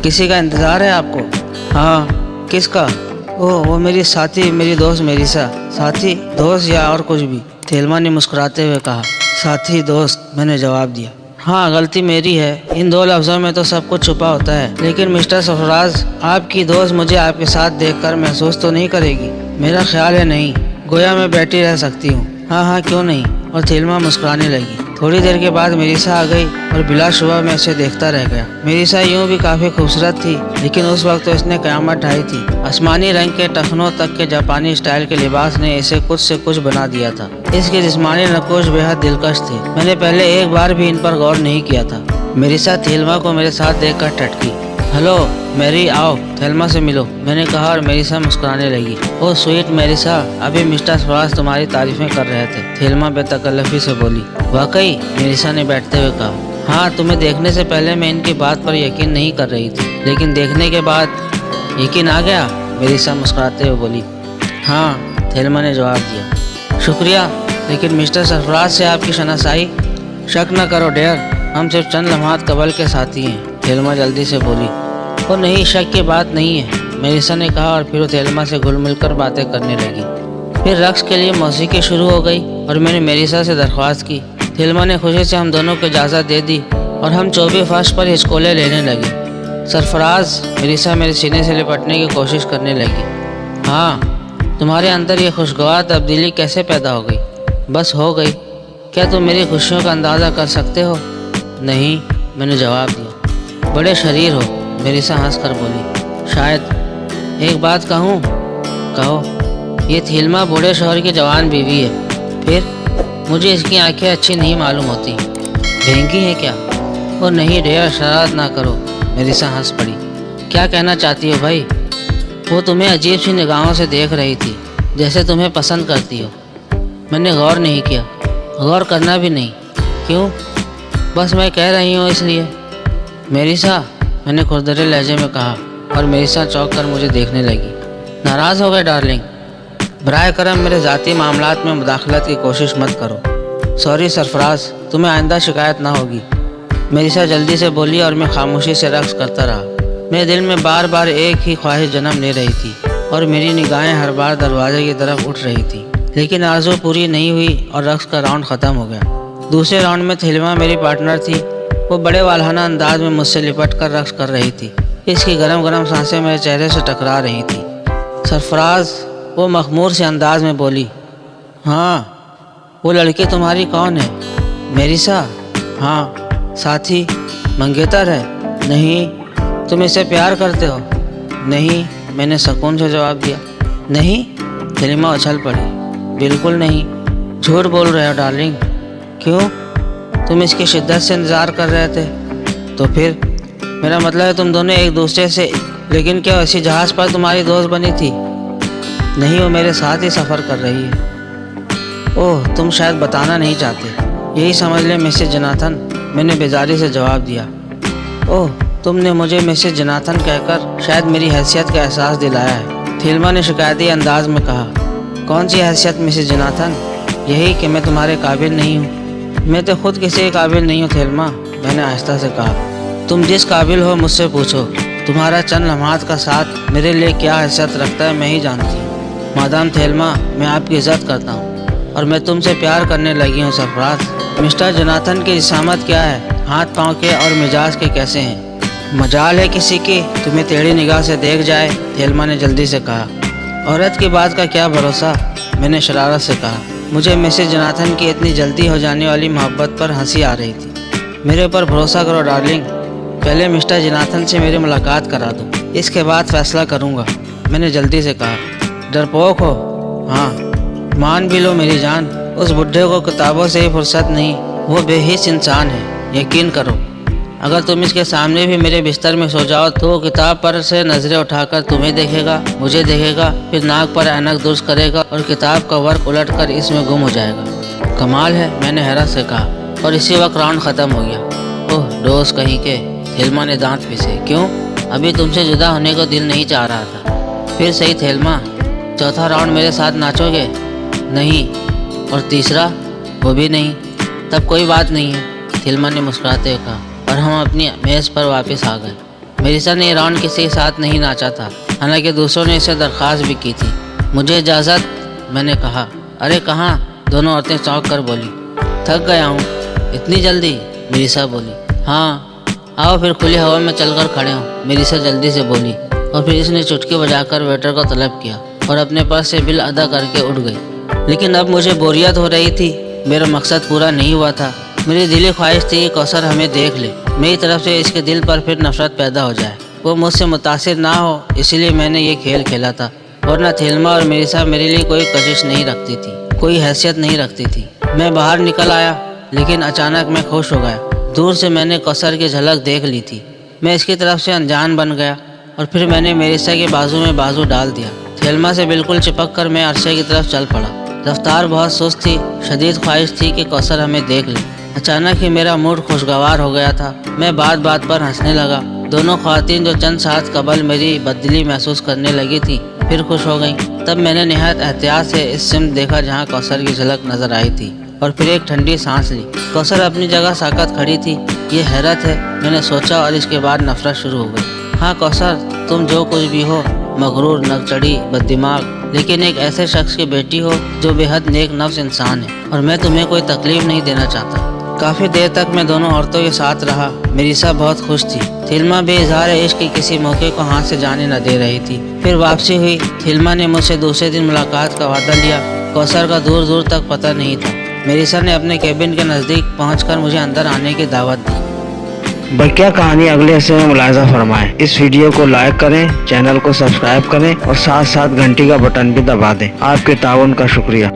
किसी का इंतज़ार है आपको? हाँ। किसका? ओह, वो मेरी साथी, मेरी दोस्त मेरिसा। साथी, दोस्त या और कुछ भी? थेल्मा ने मुस्कुराते हुए कहा। साथी, दोस्त, मैंने जवाब दिया। हाँ, गलती मेरी है। इन दो लफ्ज़ों में तो सब कुछ छुपा होता है। लेकिन मिस्टर सरफराज, आपकी दोस्त मुझे आपके साथ देखकर महसूस तो नहीं करेगी? मेरा ख्याल है नहीं, गोया मैं बैठी रह सकती हूँ। हाँ हाँ, क्यों नहीं। और थेल्मा मुस्कुराने लगी। थोड़ी देर के बाद मेरिसा आ गई और बिलाशुबा मैं उसे देखता रह गया। मेरिसा यूं भी काफ़ी खूबसूरत थी, लेकिन उस वक्त तो इसने क़यामत ढाई थी। आसमानी रंग के टखनों तक के जापानी स्टाइल के लिबास ने इसे कुछ से कुछ बना दिया था। इसके जिस्मानी नकोश बेहद दिलकश थे। मैंने पहले एक बार भी इन पर गौर नहीं किया था। मेरिसा थेल्मा को मेरे साथ देखकर टटकी। हेलो मैरी, आओ थेल्मा से मिलो, मैंने कहा और मेरिसा मुस्कुराने लगी। ओह स्वीट मेरिसा, अभी मिस्टर सरफराज तुम्हारी तारीफें कर रहे थे, थेल्मा बेतकल्लफी से बोली। वाकई? मेरिसा ने बैठते हुए कहा। हाँ, तुम्हें देखने से पहले मैं इनकी बात पर यकीन नहीं कर रही थी, लेकिन देखने के बाद यकीन आ गया, मेरिसा मुस्कुराते हुए बोली। हाँ, थेल्मा ने जवाब दिया। शुक्रिया, लेकिन मिस्टर सरफराज से आपकी शनासाई? शक न करो डेयर, हम सिर्फ चंद लम्हात कबल के साथी हैं, थेल्मा जल्दी से बोली। वो नहीं, शक की बात नहीं है, मेरिसा ने कहा और फिर वो थेल्मा से घुल मिलकर बातें करने लगी। फिर रक्स के लिए मौसीकी शुरू हो गई और मैंने मेरिसा से दरख्वास्त की। थेल्मा ने खुशी से हम दोनों को इजाज़त दे दी और हम 24 फर्श पर हिचकोले लेने लगे। सरफराज, मेरिसा मेरे सीने से लिपटने की कोशिश करने लगी। हाँ, तुम्हारे अंदर ये खुशगवार तब्दीली कैसे पैदा हो गई? बस हो गई। क्या तुम मेरी खुशियों का अंदाज़ा कर सकते हो? नहीं, मैंने जवाब दिया। बड़े शरीर हो, मेरिसा हंस कर बोली। शायद। एक बात कहूँ? कहो। ये थेल्मा बूढ़े शौहर की जवान बीवी है। फिर? मुझे इसकी आंखें अच्छी नहीं मालूम होती। भेंगी है क्या? वो नहीं डेयर, शरारत ना करो, मेरिसा हंस पड़ी। क्या कहना चाहती हो भाई? वो तुम्हें अजीब सी निगाहों से देख रही थी, जैसे तुम्हें पसंद करती हो। मैंने गौर नहीं किया, गौर करना भी नहीं। क्यों? बस मैं कह रही हूँ इसलिए। मेरिसा, मैंने खुरदरे लहजे में कहा और मेरिसा चौंक कर मुझे देखने लगी। नाराज़ हो गए डार्लिंग? बराए करम मेरे ज़ाती मामलात में मुदाखलत की कोशिश मत करो। सॉरी सरफराज, तुम्हें आइंदा शिकायत ना होगी, मेरिसा जल्दी से बोली और मैं खामोशी से रक्स करता रहा। मेरे दिल में बार बार एक ही ख्वाहिश जन्म ले रही थी और मेरी निगाहें हर बार दरवाजे की तरफ उठ रही थी, लेकिन आरज़ू पूरी नहीं हुई और रक्स का राउंड ख़त्म हो गया। दूसरे राउंड में थेल्मा मेरी पार्टनर थी। वो बड़े वालहाना अंदाज में मुझसे लिपट कर रक्स कर रही थी। इसकी गरम गरम सांसें मेरे चेहरे से टकरा रही थी। सरफराज, वो मखमूर से अंदाज में बोली। हाँ। वो लड़की तुम्हारी कौन है? मेरिसा। हाँ। साथी? मंगेतर है? नहीं। तुम इसे प्यार करते हो? नहीं, मैंने सुकून से जवाब दिया। नहीं? थेल्मा उछल पड़ी। बिल्कुल नहीं। झूठ बोल रहे हो डार्लिंग। क्यों? तुम इसकी शिद्दत से इंतज़ार कर रहे थे। तो फिर? मेरा मतलब है तुम दोनों एक दूसरे से। लेकिन क्या इसी जहाज़ पर तुम्हारी दोस्त बनी थी? नहीं, वो मेरे साथ ही सफ़र कर रही है। ओह, तुम शायद बताना नहीं चाहते। यही समझ ले मिसेस जोनाथन, मैंने बेजारी से जवाब दिया। ओह, तुमने मुझे मिसेस जोनाथन कहकर शायद मेरी हैसियत का एहसास दिलाया है, थेल्मा ने शिकायती अंदाज में कहा। कौन सी हैसियत मिसेस जोनाथन? यही कि मैं तुम्हारे काबिल नहीं हूँ। मैं तो खुद किसी के काबिल नहीं हूँ थेल्मा, मैंने आहिस्ता से कहा। तुम जिस काबिल हो मुझसे पूछो। तुम्हारा चंद लम्हात का साथ मेरे लिए क्या हैसियत रखता है मैं ही जानती हूँ। मादाम थेल्मा, मैं आपकी इज़्ज़त करता हूँ और मैं तुमसे प्यार करने लगी हूँ सरफराज। मिस्टर जोनाथन की जिसामत क्या है, हाथ पाँव के और मिजाज के कैसे हैं? मजाल है किसी की तुम्हें टेढ़ी निगाह से देख जाए, थेल्मा ने जल्दी से कहा। औरत की बात का क्या भरोसा, मैंने शरारत से कहा। मुझे मिसेस जोनाथन की इतनी जल्दी हो जाने वाली मोहब्बत पर हंसी आ रही थी। मेरे ऊपर भरोसा करो डार्लिंग, पहले मिस्टर जोनाथन से मेरी मुलाकात करा दो, इसके बाद फैसला करूँगा, मैंने जल्दी से कहा। डरपोक हो? हाँ। मान भी लो मेरी जान, उस बुढ़े को किताबों से ही फुर्सत नहीं, वो बेहिस इंसान है, यकीन करो। अगर तुम इसके सामने भी मेरे बिस्तर में सो जाओ तो वो किताब पर से नज़रें उठाकर तुम्हें देखेगा, मुझे देखेगा, फिर नाक पर ऐनक दुरुस्त करेगा और किताब का वर्क उलटकर इसमें गुम हो जाएगा। कमाल है, मैंने हैरत से कहा और इसी वक्त राउंड ख़त्म हो गया। ओह डोस कहीं के, थेल्मा ने दांत पीसे। क्यों? अभी तुमसे जुदा होने को दिल नहीं चाह रहा था। फिर सही थेल्मा, चौथा राउंड मेरे साथ नाचोगे? नहीं। और तीसरा? वो भी नहीं। तब कोई बात नहीं है, थेल्मा ने मुस्कुराते हुए कहा और हम अपनी मेज़ पर वापस आ गए। मेरिसा ने ये राउंड किसी के साथ नहीं नाचा था, हालांकि दूसरों ने इसे दरख्वास्त भी की थी। मुझे इजाज़त, मैंने कहा। अरे कहाँ? दोनों औरतें चौंक कर बोली। थक गया हूँ। इतनी जल्दी? मेरिसा बोली। हाँ, आओ फिर खुली हवा में चलकर खड़े हों, मेरिसा जल्दी से बोली। और फिर इसने चुटकी बजाकर वेटर को तलब किया और अपने पर्स से बिल अदा करके उठ गई। लेकिन अब मुझे बोरियत हो रही थी। मेरा मकसद पूरा नहीं हुआ था। मेरी दिली ख्वाहिश थी कि कौसर हमें देख ले, मेरी तरफ से इसके दिल पर फिर नफरत पैदा हो जाए, वो मुझसे मुतासिर ना हो, इसीलिए मैंने ये खेल खेला था। वरना थेल्मा और मेरिसा मेरे लिए कोई कशिश नहीं रखती थी, कोई हैसियत नहीं रखती थी। मैं बाहर निकल आया, लेकिन अचानक मैं खुश हो गया। दूर से मैंने कौसर की झलक देख ली थी। मैं इसकी तरफ से अनजान बन गया और फिर मैंने मेरिसा के बाजू में बाजू डाल दिया। थेल्मा से बिल्कुल चिपक कर मैं अरशे की तरफ चल पड़ा। रफ्तार बहुत सुस्त थी, शदीद ख्वाहिश थी कि कौसर हमें देख ले। अचानक ही मेरा मूड खुशगवार हो गया था। मैं बात बात पर हंसने लगा। दोनों ख्वातीन जो चंद साथ कबल मेरी बददिली महसूस करने लगी थी, फिर खुश हो गईं। तब मैंने निहायत एहतियात से इस सिमत देखा जहाँ कौसर की झलक नजर आई थी और फिर एक ठंडी सांस ली। कौसर अपनी जगह साकत खड़ी थी। ये हैरत है, मैंने सोचा, और इसके बाद नफरत शुरू हो गई। हाँ कौसर, तुम जो कुछ भी हो, मगरूर, नकचड़ी, बददिमाग, लेकिन एक ऐसे शख्स की बेटी हो जो बेहद नेक नफ्स इंसान है, और मैं तुम्हें कोई तकलीफ नहीं देना चाहता। काफ़ी देर तक मैं दोनों औरतों के साथ रहा। मेरिसा बहुत खुश थी। थेल्मा बेइज़हार इश्क के किसी मौके को हाथ से जाने न दे रही थी। फिर वापसी हुई। थेल्मा ने मुझसे दूसरे दिन मुलाकात का वादा लिया। कौसर का दूर दूर तक पता नहीं था। मेरिसा ने अपने केबिन के नज़दीक पहुंचकर मुझे अंदर आने की दावत दी। बकिया कहानी अगले हिस्से में मुलाहिज़ा फरमाएं। इस वीडियो को लाइक करें, चैनल को सब्सक्राइब करें और साथ साथ घंटी का बटन भी दबा दें। आपके ताउन का शुक्रिया।